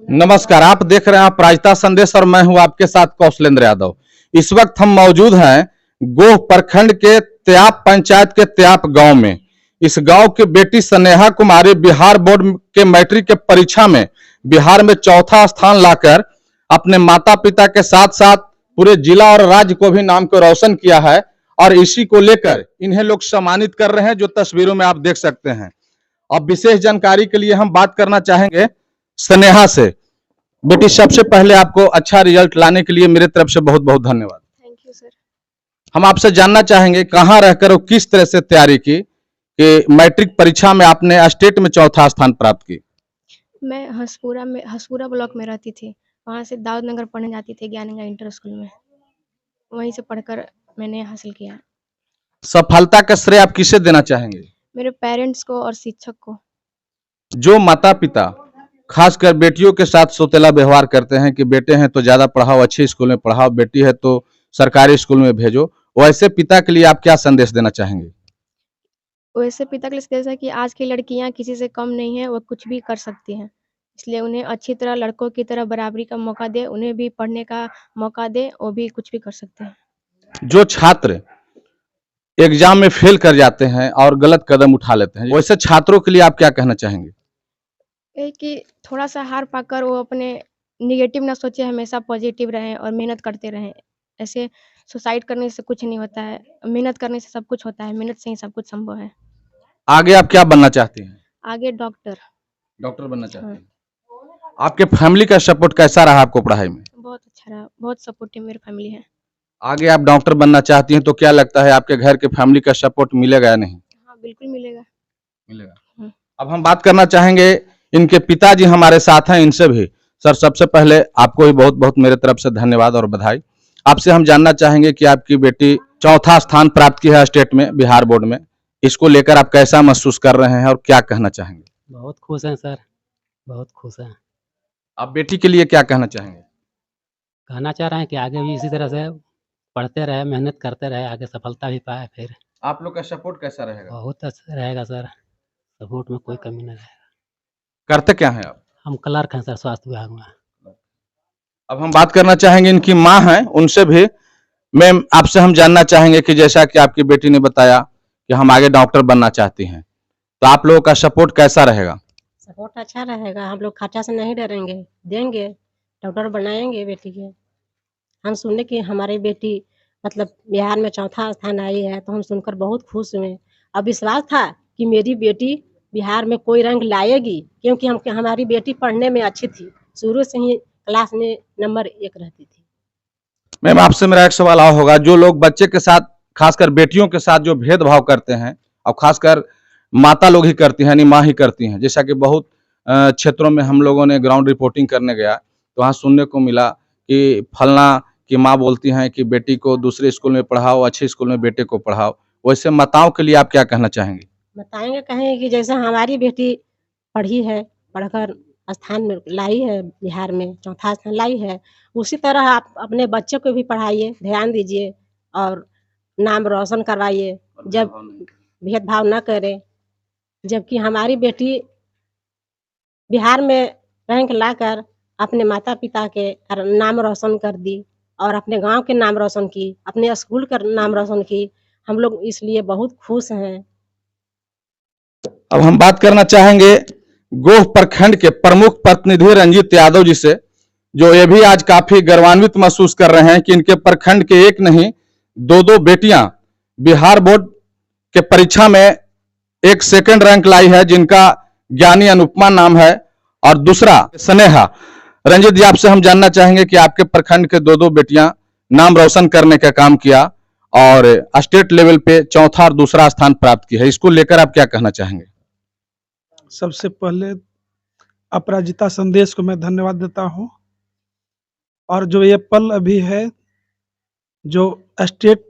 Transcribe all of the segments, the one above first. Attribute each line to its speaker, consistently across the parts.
Speaker 1: नमस्कार, आप देख रहे हैं अपराजिता संदेश और मैं हूं आपके साथ कौशलेंद्र यादव। इस वक्त हम मौजूद हैं गोह प्रखंड के त्याप पंचायत के त्याप गांव में। इस गांव की बेटी स्नेहा कुमारी बिहार बोर्ड के मैट्रिक के परीक्षा में बिहार में चौथा स्थान लाकर अपने माता पिता के साथ साथ पूरे जिला और राज्य को भी नाम को रोशन किया है और इसी को लेकर इन्हें लोग सम्मानित कर रहे हैं, जो तस्वीरों में आप देख सकते हैं। अब विशेष जानकारी के लिए हम बात करना चाहेंगे स्नेहा से। बेटी, सबसे पहले आपको अच्छा रिजल्ट लाने के लिए मेरे तरफ से बहुत बहुत धन्यवाद।
Speaker 2: Thank you sir.
Speaker 1: हम आपसे जानना चाहेंगे कहाँ रहकर और किस तरह से तैयारी की कि मैट्रिक परीक्षा में आपने स्टेट में चौथा स्थान प्राप्त की।
Speaker 2: मैं हसपुरा ब्लॉक में रहती थी। वहाँ से दाऊद नगर पढ़ने जाती थी ज्ञानगंगा इंटर स्कूल में। वहीं से पढ़कर मैंने हासिल किया।
Speaker 1: सफलता का श्रेय आप किसे देना चाहेंगे?
Speaker 2: मेरे पेरेंट्स को और शिक्षक को।
Speaker 1: जो माता पिता खासकर बेटियों के साथ सौतेला व्यवहार करते हैं कि बेटे हैं तो ज्यादा पढ़ाओ, अच्छे स्कूल में पढ़ाओ, बेटी है तो सरकारी स्कूल में भेजो, वैसे पिता के लिए आप क्या संदेश देना चाहेंगे?
Speaker 2: वैसे पिता के लिए संदेश है कि आज की लड़कियाँ किसी से कम नहीं है, वो कुछ भी कर सकती हैं। इसलिए उन्हें अच्छी तरह लड़कों की तरह बराबरी का मौका दे, उन्हें भी पढ़ने का मौका दे, वो भी कुछ भी कर सकते हैं।
Speaker 1: जो छात्र एग्जाम में फेल कर जाते हैं और गलत कदम उठा लेते हैं, वैसे छात्रों के लिए आप क्या कहना चाहेंगे?
Speaker 2: ये कि थोड़ा-सा हार पाकर वो अपने नेगेटिव ना सोचे, हमेशा पॉजिटिव रहें और मेहनत करते रहें। ऐसे सुसाइड करने से कुछ नहीं होता है, मेहनत करने से सब कुछ होता है, मेहनत से ही सब कुछ संभव है।
Speaker 1: आगे आप क्या बनना चाहती हैं?
Speaker 2: आगे डॉक्टर।
Speaker 1: डॉक्टर बनना चाहती
Speaker 2: हाँ,
Speaker 1: हैं। आपके फैमिली का सपोर्ट कैसा रहा आपको पढ़ाई में?
Speaker 2: बहुत अच्छा रहा, बहुत सपोर्टिव मेरी फैमिली है।
Speaker 1: आगे आप डॉक्टर बनना चाहती हैं तो क्या लगता है आपके घर के फैमिली का सपोर्ट मिलेगा या नहीं?
Speaker 2: हाँ, बिल्कुल मिलेगा।
Speaker 1: मिलेगा।
Speaker 2: हुँ।
Speaker 1: अब हम बात करना चाहेंगे, इनके पिताजी हमारे साथ हैं, इनसे भी। सर, सबसे पहले आपको भी बहुत बहुत मेरे तरफ से धन्यवाद और बधाई। आपसे हम जानना चाहेंगे कि आपकी बेटी चौथा स्थान प्राप्त की है स्टेट में बिहार बोर्ड में, इसको लेकर आप कैसा महसूस कर रहे हैं और क्या कहना चाहेंगे?
Speaker 3: बहुत खुश हैं सर, बहुत खुश हैं।
Speaker 1: आप बेटी के लिए क्या कहना चाहेंगे?
Speaker 3: कहना चाह रहे हैं कि आगे भी इसी तरह से पढ़ते रहे, मेहनत करते रहे, आगे सफलता भी पाए फिर।
Speaker 1: आप लोग का सपोर्ट कैसा रहेगा?
Speaker 3: बहुत अच्छा रहेगा सर, सपोर्ट में कोई कमी नहीं रहेगा।
Speaker 1: करते क्या हैं आप?
Speaker 3: हम क्लर्क हैं सर स्वास्थ्य विभाग में।
Speaker 1: अब हम बात करना चाहेंगे, इनकी माँ हैं, उनसे भी। मैम, आपसे हम जानना चाहेंगे कि जैसा कि आपकी बेटी ने बताया कि हम आगे डॉक्टर बनना चाहती हैं, तो आप लोगों का सपोर्ट कैसा रहेगा?
Speaker 4: सपोर्ट अच्छा रहेगा, हम लोग खर्चा से नहीं डरेंगे, देंगे, डॉक्टर बनाएँगे बेटी के। हम सुने कि हमारी बेटी मतलब बिहार में चौथा स्थान आई है, तो हम सुनकर बहुत खुश हुए। अब विश्वास था कि मेरी बेटी बिहार में कोई रैंक लाएगी, क्योंकि हमारी बेटी पढ़ने में अच्छी थी, शुरू से ही क्लास में नंबर 1 रहती थी।
Speaker 1: मैम, आपसे मेरा एक सवाल और होगा, जो लोग बच्चे के साथ खासकर बेटियों के साथ जो भेदभाव करते हैं और खासकर माता लोग ही करती हैं, यानी माँ ही करती हैं, जैसा कि बहुत क्षेत्रों में हम लोगों ने ग्राउंड रिपोर्टिंग करने गया तो वहाँ सुनने को मिला कि फलना की माँ बोलती हैं कि बेटी को दूसरे स्कूल में पढ़ाओ, अच्छे स्कूल में बेटे को पढ़ाओ। वैसे माताओं के लिए आप क्या कहना चाहेंगे?
Speaker 4: बताएँगे, कहेंगे कि जैसे हमारी बेटी पढ़ी है, पढ़कर स्थान में लाई है, बिहार में चौथा स्थान लाई है, उसी तरह आप अपने बच्चे को भी पढ़ाइए, ध्यान दीजिए और नाम रोशन करवाइए। जब भेदभाव ना करें, जबकि हमारी बेटी बिहार में रैंक लाकर अपने माता-पिता के नाम रोशन कर दी और अपने गाँव के नाम रोशन की, अपने स्कूल का नाम रोशन की। हम लोग इसलिए बहुत खुश हैं।
Speaker 1: अब हम बात करना चाहेंगे गोह प्रखंड के प्रमुख प्रतिनिधि रंजीत यादव जी से, जो ये भी आज काफी गर्वान्वित महसूस कर रहे हैं कि इनके प्रखंड के एक नहीं दो बेटियां बिहार बोर्ड के परीक्षा में एक सेकंड रैंक लाई है, जिनका ज्ञानी अनुपमा नाम है और दूसरा स्नेहा। रंजीत जी, आपसे हम जानना चाहेंगे कि आपके प्रखंड के दो बेटियां नाम रोशन करने का काम किया और स्टेट लेवल पे चौथा और दूसरा स्थान प्राप्त की है, इसको लेकर आप क्या कहना चाहेंगे?
Speaker 5: सबसे पहले अपराजिता संदेश को मैं धन्यवाद देता हूँ और जो ये पल अभी है, जो स्टेट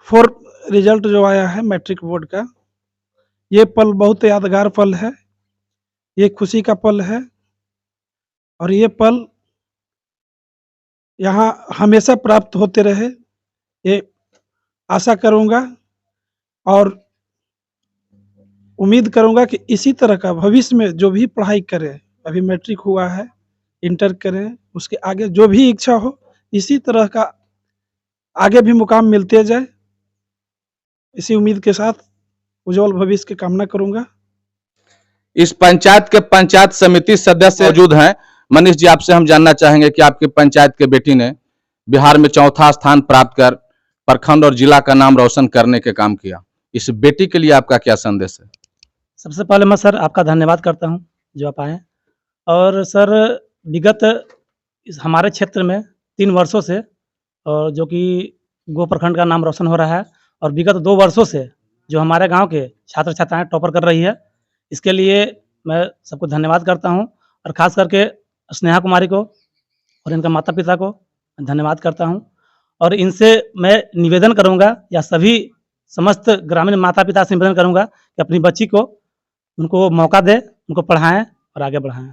Speaker 5: 4 रिजल्ट जो आया है मैट्रिक बोर्ड का, ये पल बहुत यादगार पल है, ये खुशी का पल है और ये पल यहाँ हमेशा प्राप्त होते रहे, ये आशा करूँगा और उम्मीद करूँगा कि इसी तरह का भविष्य में जो भी पढ़ाई करे अभी मैट्रिक हुआ है, इंटर करें, उसके आगे जो भी इच्छा हो इसी तरह का आगे भी मुकाम मिलते जाए, इसी उम्मीद के साथ उज्जवल भविष्य की कामना करूंगा।
Speaker 1: इस पंचायत के पंचायत समिति सदस्य मौजूद हैं। मनीष जी, आपसे हम जानना चाहेंगे कि आपकी पंचायत के बेटी ने बिहार में चौथा स्थान प्राप्त कर प्रखंड और जिला का नाम रोशन करने के काम किया। इस बेटी के लिए आपका क्या संदेश है?
Speaker 6: सबसे पहले मैं सर आपका धन्यवाद करता हूं जो आप आए। और सर विगत हमारे क्षेत्र में 3 वर्षों से और जो कि गो प्रखंड का नाम रोशन हो रहा है, और विगत 2 वर्षों से जो हमारे गांव के छात्र छात्राएं टॉपर कर रही है, इसके लिए मैं सबको धन्यवाद करता हूं। और ख़ास करके स्नेहा कुमारी को और इनका माता पिता को धन्यवाद करता हूं। और इनसे मैं निवेदन करूंगा, या सभी समस्त ग्रामीण माता पिता से निवेदन करूंगा कि अपनी बच्ची को उनको मौका दें, उनको पढ़ाएं और आगे बढ़ाएं।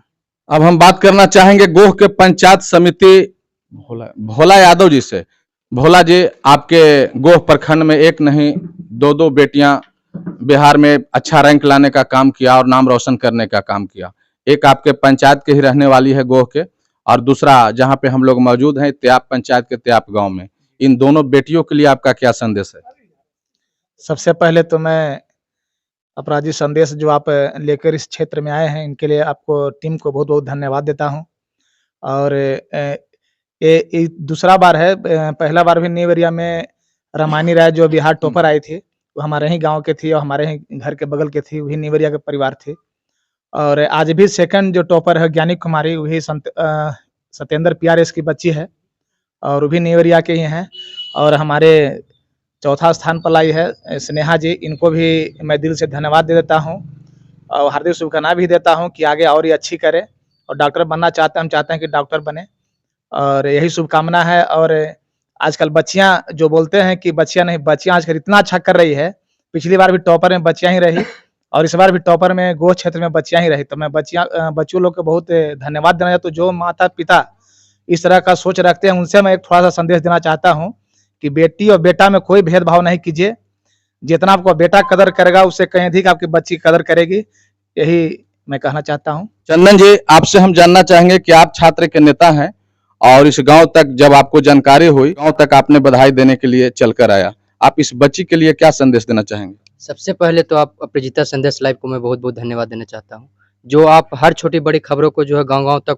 Speaker 1: अब हम बात करना चाहेंगे गोह के पंचायत समिति भोला यादव जी से। भोला जी, आपके गोह प्रखंड में एक नहीं 2 बेटियां बिहार में अच्छा रैंक लाने का काम किया और नाम रोशन करने का काम किया। एक आपके पंचायत के ही रहने वाली है गोह के, और दूसरा जहां पे हम लोग मौजूद हैं त्याप पंचायत के त्याप गांव में। इन दोनों बेटियों के लिए आपका क्या संदेश है?
Speaker 7: सबसे पहले तो मैं अपराधी संदेश जो आप लेकर इस क्षेत्र में आए हैं, इनके लिए आपको टीम को बहुत बहुत धन्यवाद देता हूं। और ये दूसरा बार है, पहला बार भी न्यू एरिया में रमानी राय जो बिहार टॉपर आई थी, वो हमारे ही गांव के थी और हमारे ही घर के बगल के थी, वही न्यू एरिया के परिवार थी। और आज भी सेकंड जो टॉपर है ज्ञानी कुमारी, वही सत्येंद्र PRS की बच्ची है और वो भी न्यू एरिया के ही हैं। और हमारे चौथा स्थान पर लाई है स्नेहा जी, इनको भी मैं दिल से धन्यवाद दे देता हूं और हार्दिक शुभकामनाएं भी देता हूं कि आगे और ये अच्छी करे और डॉक्टर बनना चाहते हैं, हम चाहते हैं कि डॉक्टर बने, और यही शुभकामना है। और आजकल बच्चियां जो बोलते हैं कि बच्चियां नहीं, बच्चियां आजकल इतना अच्छा कर रही है। पिछली बार भी टॉपर में बच्चियां ही रही और इस बार भी टॉपर में गोह क्षेत्र में बच्चियां ही रही। तो मैं बच्चों लोग को बहुत धन्यवाद देना चाहता हूं। जो माता पिता इस तरह का सोच रखते हैं, उनसे मैं एक थोड़ा सा संदेश देना चाहता हूँ कि बेटी और बेटा में कोई भेदभाव नहीं कीजिए। जितना आपको बेटा कदर करेगा, उससे कहीं अधिक आपकी बच्ची कदर करेगी, यही मैं कहना चाहता हूं।
Speaker 1: चंदन जी, आपसे हम जानना चाहेंगे कि आप छात्र के नेता हैं और इस गांव तक जब आपको जानकारी हुई, गांव तक आपने बधाई देने के लिए चलकर आया। आप इस बच्ची के लिए क्या संदेश देना चाहेंगे?
Speaker 8: सबसे पहले तो आप अपराजिता संदेश लाइव को मैं बहुत बहुत धन्यवाद देना चाहता हूं। जो आप हर छोटी बड़ी खबरों को जो है गांव-गांव तक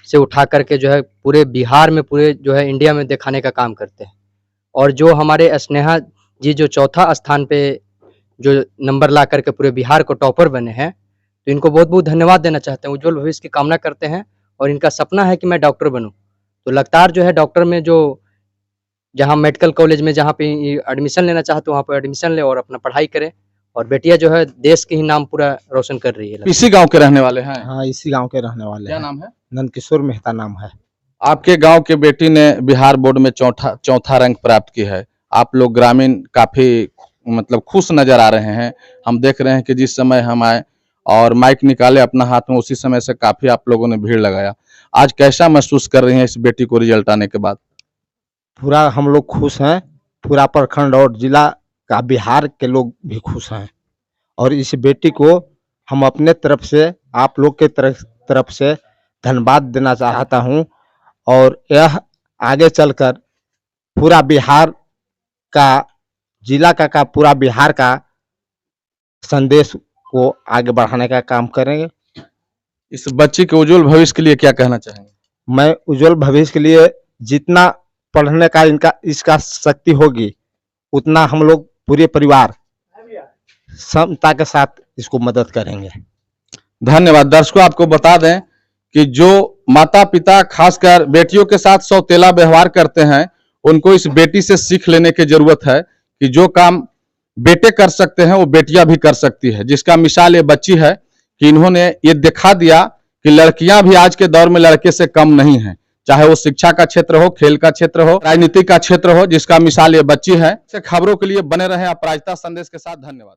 Speaker 8: से उठा करके जो है पूरे बिहार में, पूरे जो है इंडिया में दिखाने का काम करते हैं। और जो हमारे स्नेहा जी जो चौथा स्थान पे जो नंबर ला करके पूरे बिहार को टॉपर बने हैं, तो इनको बहुत बहुत धन्यवाद देना चाहते हैं। उज्जवल भविष्य की कामना करते हैं और इनका सपना है कि मैं डॉक्टर बनूं। तो लगातार जो है डॉक्टर में जो जहां मेडिकल कॉलेज में जहां पे एडमिशन लेना चाहते हो वहां पर एडमिशन ले और अपना पढ़ाई करें। और बेटियां जो है देश के ही नाम पूरा रोशन कर रही है।
Speaker 1: इसी गांव के रहने वाले हैं?
Speaker 9: हाँ, इसी गांव के रहने वाले
Speaker 1: क्या
Speaker 9: हैं।
Speaker 1: नाम है?
Speaker 9: नंदकिशोर मेहता नाम है।
Speaker 1: आपके गांव के बेटी ने बिहार बोर्ड में चौथा रैंक प्राप्त की है। आप लोग ग्रामीण काफी मतलब खुश नजर आ रहे हैं। हम देख रहे हैं कि जिस समय हम आए और माइक निकाले अपना हाथ में, उसी समय से काफी आप लोगों ने भीड़ लगाया। आज कैसा महसूस कर रही हैं इस बेटी को रिजल्ट आने के बाद?
Speaker 9: पूरा हम लोग खुश हैं, पूरा प्रखंड और जिला का बिहार के लोग भी खुश हैं। और इस बेटी को हम अपने तरफ से, आप लोग के तरफ से धन्यवाद देना चाहता हूं। और यह आगे चलकर पूरा बिहार का, जिला का पूरा बिहार का संदेश को आगे बढ़ाने का काम करेंगे।
Speaker 1: इस बच्ची के उज्जवल भविष्य के लिए क्या कहना चाहेंगे?
Speaker 9: मैं उज्जवल भविष्य के लिए जितना पढ़ने का इसका शक्ति होगी, उतना हम लोग पूरे परिवार क्षमता के साथ इसको मदद करेंगे।
Speaker 1: धन्यवाद। दर्शकों, आपको बता दें कि जो माता पिता खासकर बेटियों के साथ सौतेला व्यवहार करते हैं, उनको इस बेटी से सीख लेने की जरूरत है कि जो काम बेटे कर सकते हैं वो बेटियां भी कर सकती है। जिसका मिसाल ये बच्ची है कि इन्होंने ये दिखा दिया कि लड़कियां भी आज के दौर में लड़के से कम नहीं हैं, चाहे वो शिक्षा का क्षेत्र हो, खेल का क्षेत्र हो, राजनीति का क्षेत्र हो, जिसका मिसाल ये बच्ची है। खबरों के लिए बने रहे अपराजिता संदेश के साथ। धन्यवाद।